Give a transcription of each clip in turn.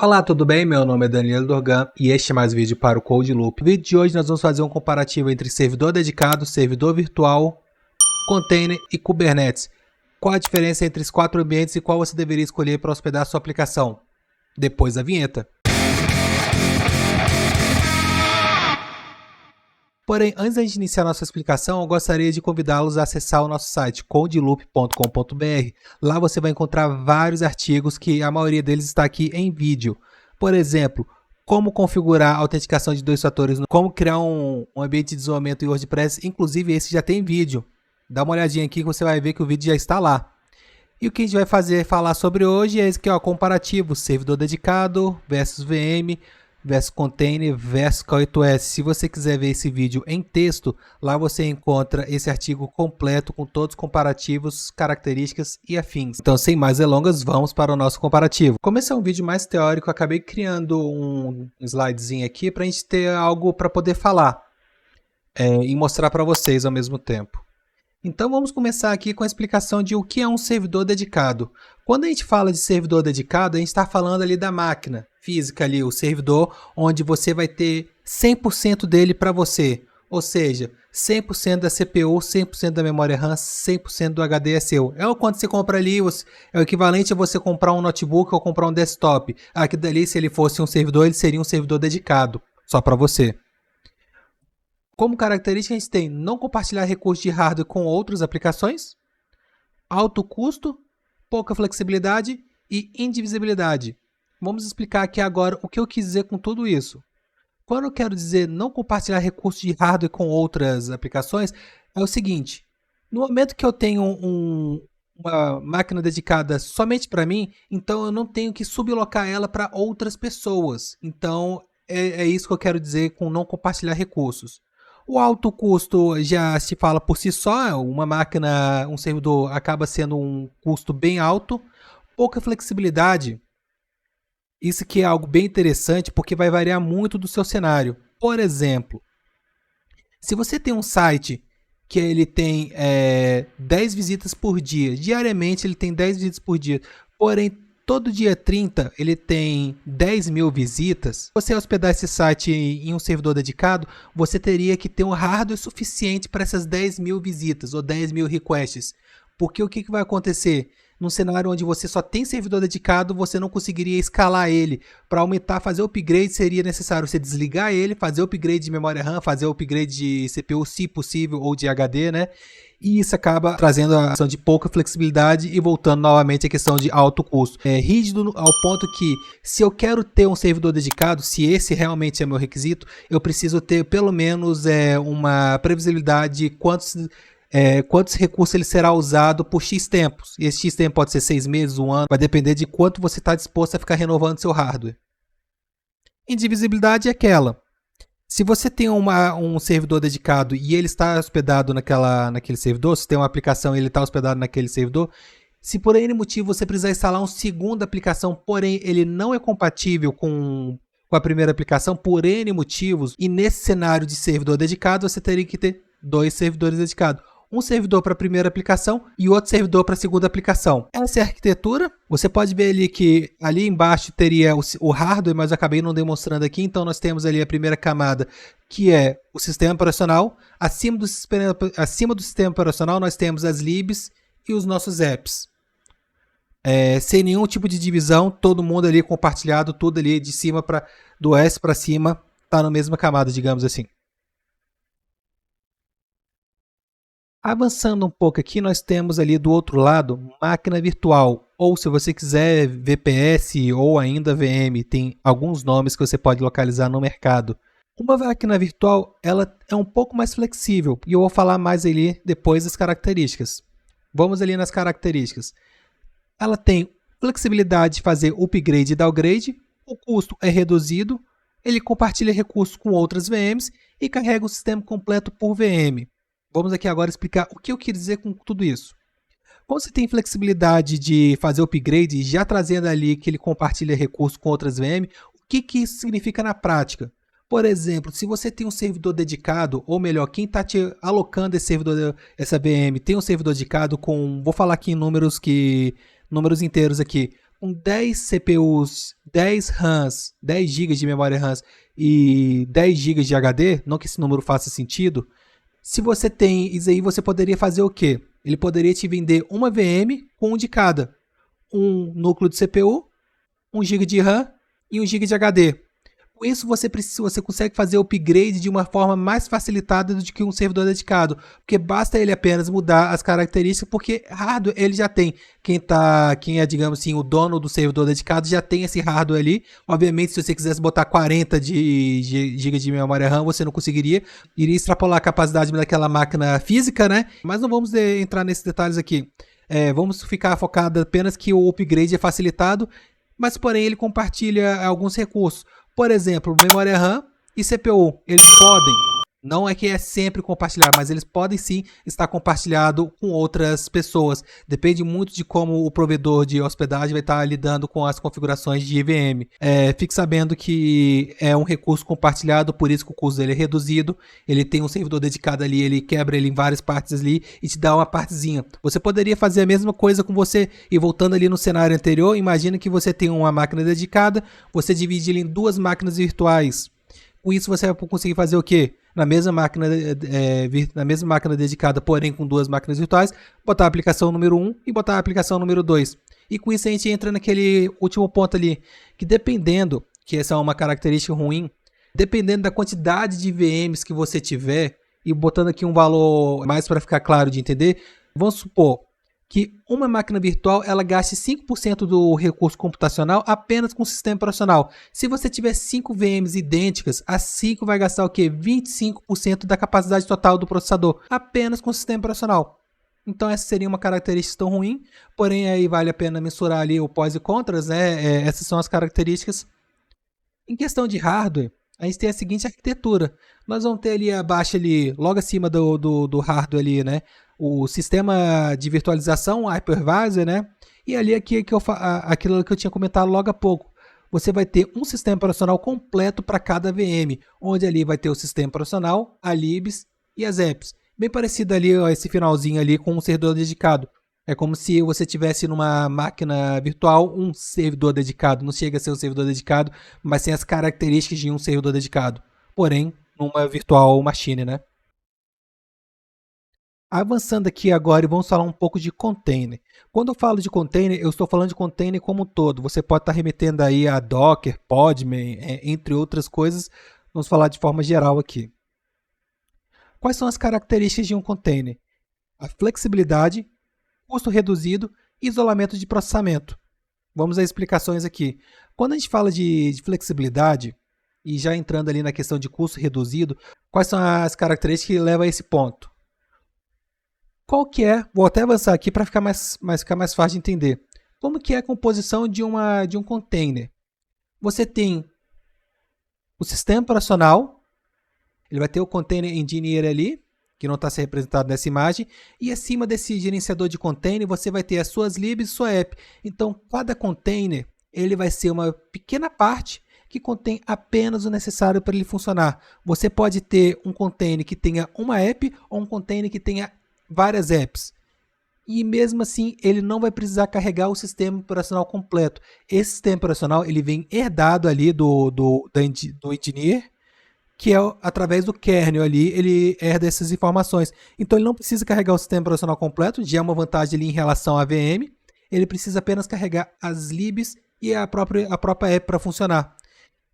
Olá, tudo bem? Meu nome é Danilo Dorgan e este é mais um vídeo para o Code Loop. No vídeo de hoje nós vamos fazer um comparativo entre servidor dedicado, servidor virtual, container e Kubernetes. Qual a diferença entre esses quatro ambientes e qual você deveria escolher para hospedar sua aplicação? Depois da vinheta. Porém, antes de iniciar nossa explicação, eu gostaria de convidá-los a acessar o nosso site codeloop.com.br. Lá você vai encontrar vários artigos que a maioria deles está aqui em vídeo. Por exemplo, como configurar a autenticação de 2 fatores, como criar um ambiente de isolamento em WordPress, inclusive esse já tem vídeo. Dá uma olhadinha aqui que você vai ver que o vídeo já está lá. E o que a gente vai falar sobre hoje é esse aqui, ó, comparativo, servidor dedicado versus VM, versus container versus K8s. Se você quiser ver esse vídeo em texto, lá você encontra esse artigo completo com todos os comparativos, características e afins. Então, sem mais delongas, vamos para o nosso comparativo. Como esse é um vídeo mais teórico, eu acabei criando um slidezinho aqui para a gente ter algo para poder falar e mostrar para vocês ao mesmo tempo. Então vamos começar aqui com a explicação de o que é um servidor dedicado. Quando a gente fala de servidor dedicado, a gente está falando ali da máquina física, ali, o servidor onde você vai ter 100% dele para você. Ou seja, 100% da CPU, 100% da memória RAM, 100% do HD é seu. É o quanto você compra ali, é o equivalente a você comprar um notebook ou comprar um desktop. Aqui dali, se ele fosse um servidor, ele seria um servidor dedicado, só para você. Como característica, a gente tem não compartilhar recursos de hardware com outras aplicações, alto custo, pouca flexibilidade e indivisibilidade. Vamos explicar aqui agora o que eu quis dizer com tudo isso. Quando eu quero dizer não compartilhar recursos de hardware com outras aplicações, é o seguinte: no momento que eu tenho uma máquina dedicada somente para mim, então eu não tenho que sublocar ela para outras pessoas. Então é isso que eu quero dizer com não compartilhar recursos. O alto custo já se fala por si só, uma máquina, um servidor acaba sendo um custo bem alto. Pouca flexibilidade, isso que é algo bem interessante porque vai variar muito do seu cenário. Por exemplo, se você tem um site que ele tem 10 visitas por dia, diariamente ele tem 10 visitas por dia, porém todo dia 30 ele tem 10 mil visitas. Se você hospedar esse site em um servidor dedicado, você teria que ter um hardware suficiente para essas 10 mil visitas ou 10 mil requests. Porque o que vai acontecer? Num cenário onde você só tem servidor dedicado, você não conseguiria escalar ele. Para aumentar, fazer o upgrade, seria necessário você desligar ele, fazer o upgrade de memória RAM, fazer o upgrade de CPU, se possível, ou de HD, né? E isso acaba trazendo a questão de pouca flexibilidade e voltando novamente à questão de alto custo. É rígido ao ponto que, se eu quero ter um servidor dedicado, se esse realmente é meu requisito, eu preciso ter pelo menos uma previsibilidade de quantos recursos ele será usado por X tempos. E esse X tempo pode ser 6 meses, 1 ano, vai depender de quanto você está disposto a ficar renovando seu hardware. Indivisibilidade é aquela: se você tem um servidor dedicado e ele está hospedado naquele servidor, se tem uma aplicação e ele está hospedado naquele servidor, se por N motivo você precisar instalar uma segunda aplicação, porém ele não é compatível com a primeira aplicação por N motivos, e nesse cenário de servidor dedicado você teria que ter 2 servidores dedicados. Um servidor para a primeira aplicação e outro servidor para a segunda aplicação. Essa é a arquitetura. Você pode ver ali que ali embaixo teria o hardware, mas eu acabei não demonstrando aqui. Então nós temos ali a primeira camada, que é o sistema operacional. Acima do sistema operacional nós temos as libs e os nossos apps. Sem nenhum tipo de divisão, todo mundo ali compartilhado, tudo ali de cima do S para cima, está na mesma camada, digamos assim. Avançando um pouco aqui, nós temos ali do outro lado máquina virtual, ou se você quiser VPS ou ainda VM, tem alguns nomes que você pode localizar no mercado. Uma máquina virtual, ela é um pouco mais flexível e eu vou falar mais ali depois das características. Vamos ali nas características. Ela tem flexibilidade de fazer upgrade e downgrade, o custo é reduzido, ele compartilha recursos com outras VMs e carrega o sistema completo por VM. Vamos aqui agora explicar o que eu quis dizer com tudo isso. Quando você tem flexibilidade de fazer o upgrade, já trazendo ali que ele compartilha recursos com outras VM, o que isso significa na prática? Por exemplo, se você tem um servidor dedicado, ou melhor, quem está te alocando esse servidor, essa VM, tem um servidor dedicado com, vou falar aqui em números inteiros aqui, com 10 CPUs, 10 RAMs, 10 GB de memória RAM e 10 GB de HD, não que esse número faça sentido, se você tem isso aí, você poderia fazer o quê? Ele poderia te vender uma VM com um de cada. Um núcleo de CPU, 1 GB de RAM e 1 GB de HD. Com isso, você consegue fazer o upgrade de uma forma mais facilitada do que um servidor dedicado, porque basta ele apenas mudar as características, porque hardware ele já tem. Quem é, digamos assim, o dono do servidor dedicado já tem esse hardware ali. Obviamente, se você quisesse botar 40 de GB de memória RAM, você não conseguiria. Iria extrapolar a capacidade daquela máquina física, né? Mas não vamos entrar nesses detalhes aqui. Vamos ficar focado apenas que o upgrade é facilitado, mas porém ele compartilha alguns recursos. Por exemplo, memória RAM e CPU, eles podem, não é que é sempre compartilhar, mas eles podem sim estar compartilhado com outras pessoas. Depende muito de como o provedor de hospedagem vai estar lidando com as configurações de IVM. Fique sabendo que é um recurso compartilhado, por isso que o custo dele é reduzido. Ele tem um servidor dedicado ali, ele quebra ele em várias partes ali e te dá uma partezinha. Você poderia fazer a mesma coisa com você e voltando ali no cenário anterior, imagina que você tem uma máquina dedicada, você divide ele em duas máquinas virtuais. Com isso você vai conseguir fazer o quê? Na mesma máquina dedicada, porém com duas máquinas virtuais, botar a aplicação número 1 e botar a aplicação número 2. E com isso a gente entra naquele último ponto ali, que dependendo, que essa é uma característica ruim, dependendo da quantidade de VMs que você tiver, e botando aqui um valor mais para ficar claro de entender, vamos supor que uma máquina virtual ela gaste 5% do recurso computacional apenas com o sistema operacional. Se você tiver 5 VMs idênticas, a 5 vai gastar o quê? 25% da capacidade total do processador, apenas com o sistema operacional. Então essa seria uma característica tão ruim, porém aí vale a pena mensurar ali o pós e contras, né? Essas são as características. Em questão de hardware, a gente tem a seguinte arquitetura. Nós vamos ter ali abaixo, ali, logo acima do hardware ali, né? O sistema de virtualização, o hypervisor, né? E ali aquilo que eu tinha comentado logo há pouco. Você vai ter um sistema operacional completo para cada VM, onde ali vai ter o sistema operacional, a libs e as apps. Bem parecido ali, ó, esse finalzinho ali com um servidor dedicado. É como se você tivesse numa máquina virtual um servidor dedicado. Não chega a ser um servidor dedicado, mas tem as características de um servidor dedicado. Porém, numa virtual machine, né? Avançando aqui agora e vamos falar um pouco de container. Quando eu falo de container, eu estou falando de container como um todo. Você pode estar remetendo aí a Docker, Podman, entre outras coisas. Vamos falar de forma geral aqui. Quais são as características de um container? A flexibilidade, custo reduzido e isolamento de processamento. Vamos às explicações aqui. Quando a gente fala de flexibilidade, e já entrando ali na questão de custo reduzido, quais são as características que levam a esse ponto? Qual que é, vou até avançar aqui para ficar mais fácil de entender. Como que é a composição de um container? Você tem o sistema operacional, ele vai ter o container engineer ali, que não está sendo representado nessa imagem, e acima desse gerenciador de container você vai ter as suas libs e sua app. Então, cada container ele vai ser uma pequena parte que contém apenas o necessário para ele funcionar. Você pode ter um container que tenha uma app ou um container que tenha várias apps. E mesmo assim, ele não vai precisar carregar o sistema operacional completo. Esse sistema operacional ele vem herdado ali do engineer, que é através do kernel ali, ele herda essas informações. Então ele não precisa carregar o sistema operacional completo, já é uma vantagem ali em relação à VM. Ele precisa apenas carregar as libs e a própria app para funcionar.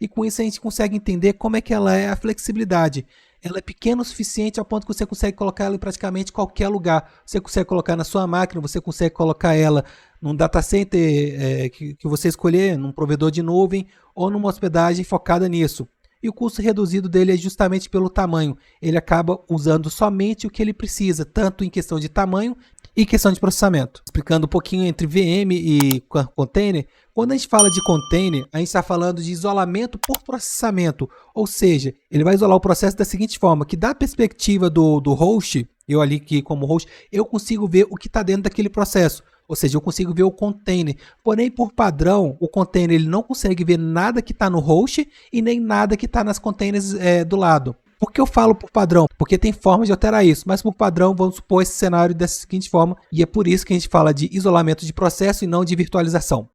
E com isso a gente consegue entender como é que ela é a flexibilidade. Ela é pequena o suficiente ao ponto que você consegue colocar ela em praticamente qualquer lugar. Você consegue colocar na sua máquina, você consegue colocar ela num data center que você escolher, num provedor de nuvem ou numa hospedagem focada nisso. E o custo reduzido dele é justamente pelo tamanho. Ele acaba usando somente o que ele precisa, tanto em questão de tamanho e questão de processamento. Explicando um pouquinho entre VM e container, quando a gente fala de container, a gente está falando de isolamento por processamento, ou seja, ele vai isolar o processo da seguinte forma, que da perspectiva do host, eu ali que como host, eu consigo ver o que está dentro daquele processo, ou seja, eu consigo ver o container, porém por padrão, o container ele não consegue ver nada que está no host e nem nada que está nas containers do lado. Por que eu falo por padrão? Porque tem formas de alterar isso, mas por padrão vamos supor esse cenário dessa seguinte forma, e é por isso que a gente fala de isolamento de processo e não de virtualização.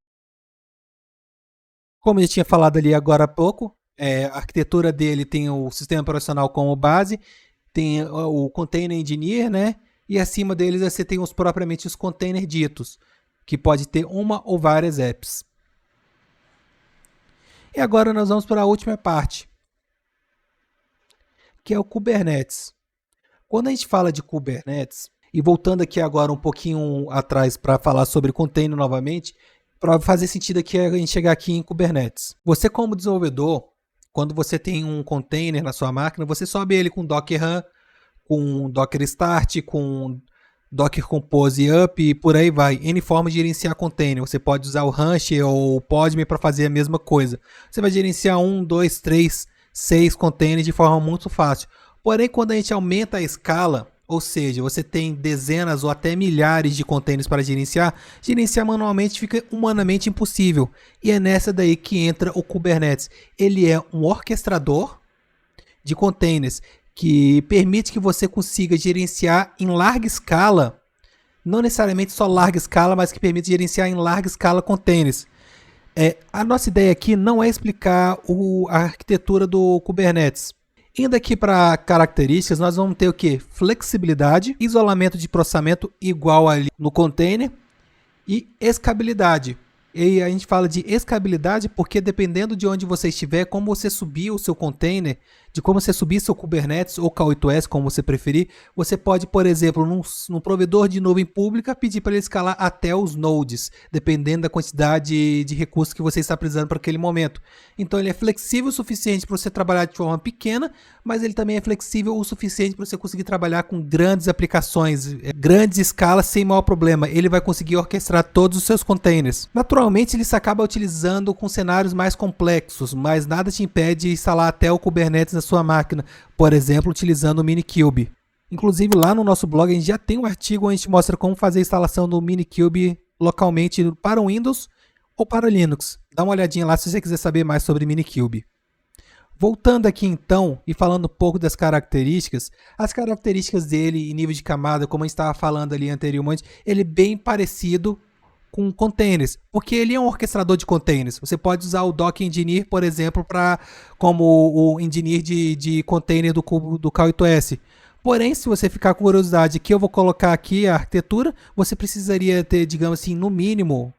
Como eu já tinha falado ali agora há pouco, a arquitetura dele tem o sistema operacional como base, tem o container engineer, né? E acima deles você tem propriamente os containers ditos, que pode ter uma ou várias apps. E agora nós vamos para a última parte, que é o Kubernetes. Quando a gente fala de Kubernetes, e voltando aqui agora um pouquinho atrás para falar sobre container novamente, para fazer sentido aqui a gente chegar aqui em Kubernetes. Você como desenvolvedor, quando você tem um container na sua máquina, você sobe ele com Docker Run, com Docker Start, com Docker Compose Up e por aí vai. N formas de gerenciar container. Você pode usar o Rancher ou o Podman para fazer a mesma coisa. Você vai gerenciar 1, 2, 3, 6 containers de forma muito fácil. Porém, quando a gente aumenta a escala, ou seja, você tem dezenas ou até milhares de containers para gerenciar manualmente fica humanamente impossível. E é nessa daí que entra o Kubernetes. Ele é um orquestrador de containers que permite que você consiga gerenciar em larga escala, não necessariamente só larga escala, mas que permite gerenciar em larga escala containers. A nossa ideia aqui não é explicar a arquitetura do Kubernetes. Indo aqui para características, nós vamos ter o que? Flexibilidade, isolamento de processamento igual ali no container e escalabilidade. E a gente fala de escalabilidade porque dependendo de onde você estiver, como você subir o seu container, de como você subir seu Kubernetes ou K8s, como você preferir, você pode, por exemplo, num provedor de nuvem pública, pedir para ele escalar até os nodes, dependendo da quantidade de recursos que você está precisando para aquele momento. Então ele é flexível o suficiente para você trabalhar de forma pequena, mas ele também é flexível o suficiente para você conseguir trabalhar com grandes aplicações, grandes escalas sem maior problema. Ele vai conseguir orquestrar todos os seus containers. Naturalmente ele se acaba utilizando com cenários mais complexos, mas nada te impede de instalar até o Kubernetes na sua máquina, por exemplo, utilizando o Minikube. Inclusive lá no nosso blog a gente já tem um artigo onde a gente mostra como fazer a instalação do Minikube localmente para o Windows ou para Linux. Dá uma olhadinha lá se você quiser saber mais sobre Minikube. Voltando aqui então e falando um pouco das características, as características dele em nível de camada, como a gente estava falando ali anteriormente, ele é bem parecido com containers, porque ele é um orquestrador de containers. Você pode usar o Docker Engineer, por exemplo, como o engineer de container do K8s. Porém, se você ficar com curiosidade que eu vou colocar aqui a arquitetura, você precisaria ter, digamos assim, no mínimo,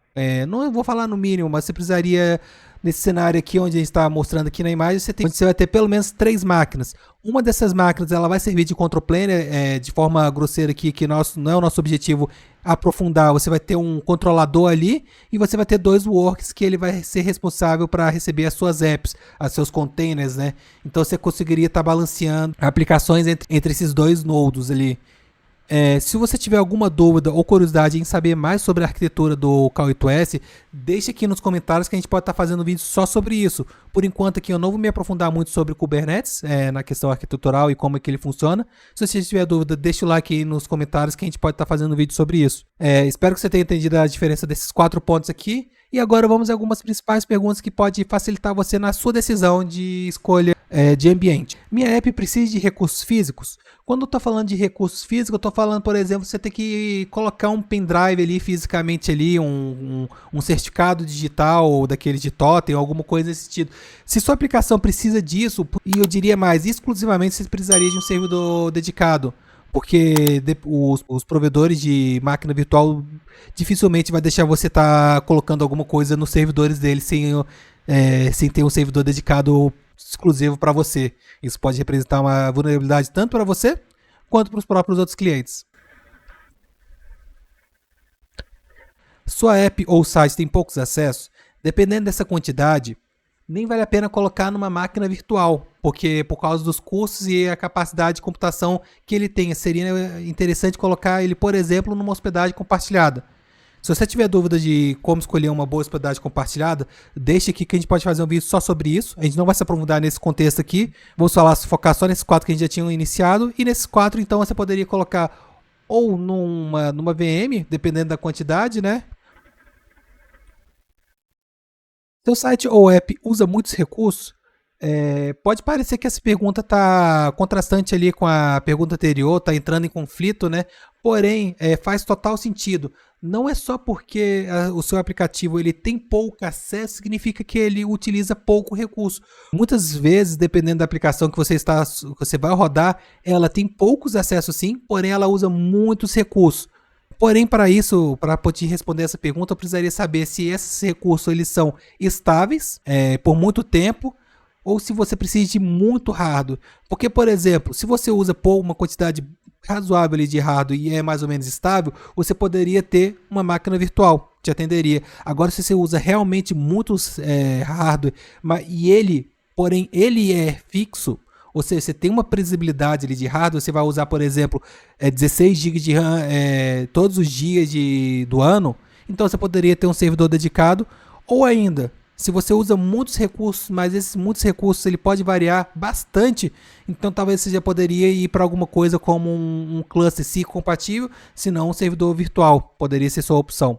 não vou falar no mínimo, mas você precisaria, nesse cenário aqui onde a gente está mostrando aqui na imagem, você vai ter pelo menos 3 máquinas. Uma dessas máquinas ela vai servir de control plane, de forma grosseira aqui, que não é o nosso objetivo aprofundar. Você vai ter um controlador ali e você vai ter 2 works que ele vai ser responsável para receber as suas apps, os seus containers, né? Então você conseguiria estar balanceando aplicações entre esses 2 nodos ali. Se você tiver alguma dúvida ou curiosidade em saber mais sobre a arquitetura do K8s, deixe aqui nos comentários que a gente pode estar fazendo um vídeo só sobre isso. Por enquanto aqui eu não vou me aprofundar muito sobre o Kubernetes, na questão arquitetural e como é que ele funciona. Se você tiver dúvida, deixa o like aí nos comentários que a gente pode estar fazendo um vídeo sobre isso. Espero que você tenha entendido a diferença desses 4 pontos aqui. E agora vamos a algumas principais perguntas que podem facilitar você na sua decisão de escolha de ambiente. Minha app precisa de recursos físicos? Quando eu estou falando de recursos físicos, eu estou falando, por exemplo, você tem que colocar um pendrive ali fisicamente ali, um certificado digital daquele de totem, alguma coisa desse sentido. Se sua aplicação precisa disso, e eu diria mais, exclusivamente você precisaria de um servidor dedicado. Porque os provedores de máquina virtual dificilmente vai deixar você estar colocando alguma coisa nos servidores deles sem ter um servidor dedicado exclusivo para você. Isso pode representar uma vulnerabilidade tanto para você quanto para os próprios outros clientes. Sua app ou site tem poucos acessos? Dependendo dessa quantidade, nem vale a pena colocar numa máquina virtual, porque por causa dos custos e a capacidade de computação que ele tem, seria interessante colocar ele, por exemplo, numa hospedagem compartilhada. Se você tiver dúvida de como escolher uma boa hospedagem compartilhada, deixe aqui que a gente pode fazer um vídeo só sobre isso. A gente não vai se aprofundar nesse contexto aqui. Vamos focar só nesses 4 que a gente já tinha iniciado. E nesses 4, então, você poderia colocar ou numa VM, dependendo da quantidade, né? Seu site ou app usa muitos recursos? Pode parecer que essa pergunta está contrastante ali com a pergunta anterior, está entrando em conflito, né? Porém, faz total sentido. não é só porque o seu aplicativo ele tem pouco acesso, significa que ele utiliza pouco recurso. Muitas vezes, dependendo da aplicação que você vai rodar, ela tem poucos acessos sim, porém ela usa muitos recursos. Porém, para isso, para poder responder essa pergunta, eu precisaria saber se esses recursos eles são estáveis por muito tempo, ou se você precisa de muito hardware. Porque, por exemplo, se você usa uma quantidade razoável ali de hardware e é mais ou menos estável, você poderia ter uma máquina virtual, te atenderia. Agora, se você usa realmente muitos hardware, porém ele é fixo, ou seja, você tem uma previsibilidade ali de hardware, você vai usar, por exemplo, 16 GB de RAM todos os dias do ano, então você poderia ter um servidor dedicado, ou ainda, se você usa muitos recursos, mas esses muitos recursos ele pode variar bastante, então talvez você já poderia ir para alguma coisa como um cluster C compatível, se não um servidor virtual, poderia ser sua opção.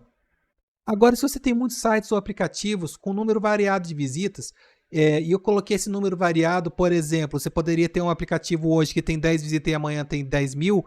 Agora, se você tem muitos sites ou aplicativos com número variado de visitas, e eu coloquei esse número variado, por exemplo, você poderia ter um aplicativo hoje que tem 10 visitas e amanhã tem 10.000,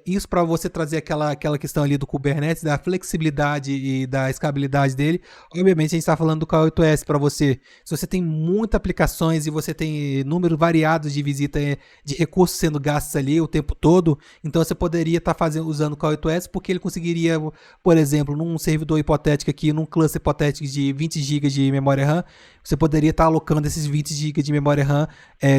isso para você trazer aquela questão ali do Kubernetes, da flexibilidade e da escalabilidade dele. Obviamente a gente está falando do K8s para você. Se você tem muitas aplicações e você tem números variados de visita de recursos sendo gastos ali o tempo todo, então você poderia estar usando o K8s porque ele conseguiria, por exemplo, num servidor hipotético aqui, num cluster hipotético de 20 GB de memória RAM, você poderia estar alocando esses 20 GB de memória RAM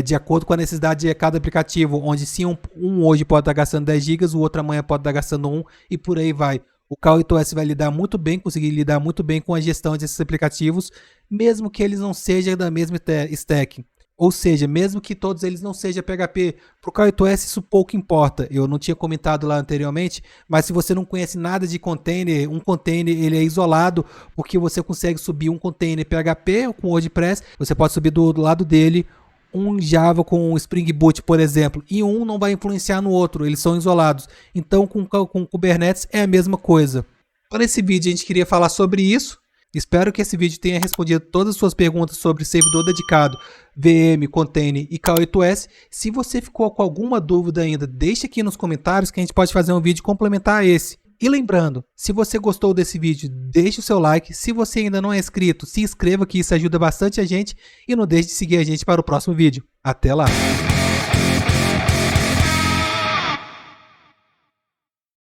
de acordo com a necessidade de cada aplicativo, onde se um hoje pode estar gastando 10 GB, o outro amanhã pode estar gastando 1 e por aí vai. O K8s vai lidar muito bem, conseguir lidar muito bem com a gestão desses aplicativos, mesmo que eles não sejam da mesma stack. Ou seja, mesmo que todos eles não sejam PHP, para o K8s isso pouco importa. Eu não tinha comentado lá anteriormente, mas se você não conhece nada de container, um container ele é isolado, porque você consegue subir um container PHP com WordPress, você pode subir do lado dele um Java com Spring Boot, por exemplo, e um não vai influenciar no outro, eles são isolados. Então com Kubernetes é a mesma coisa. Para esse vídeo a gente queria falar sobre isso. Espero que esse vídeo tenha respondido todas as suas perguntas sobre servidor dedicado, VM, container e K8s. Se você ficou com alguma dúvida ainda, deixe aqui nos comentários que a gente pode fazer um vídeo complementar a esse. E lembrando, se você gostou desse vídeo, deixe o seu like. Se você ainda não é inscrito, se inscreva que isso ajuda bastante a gente. E não deixe de seguir a gente para o próximo vídeo. Até lá!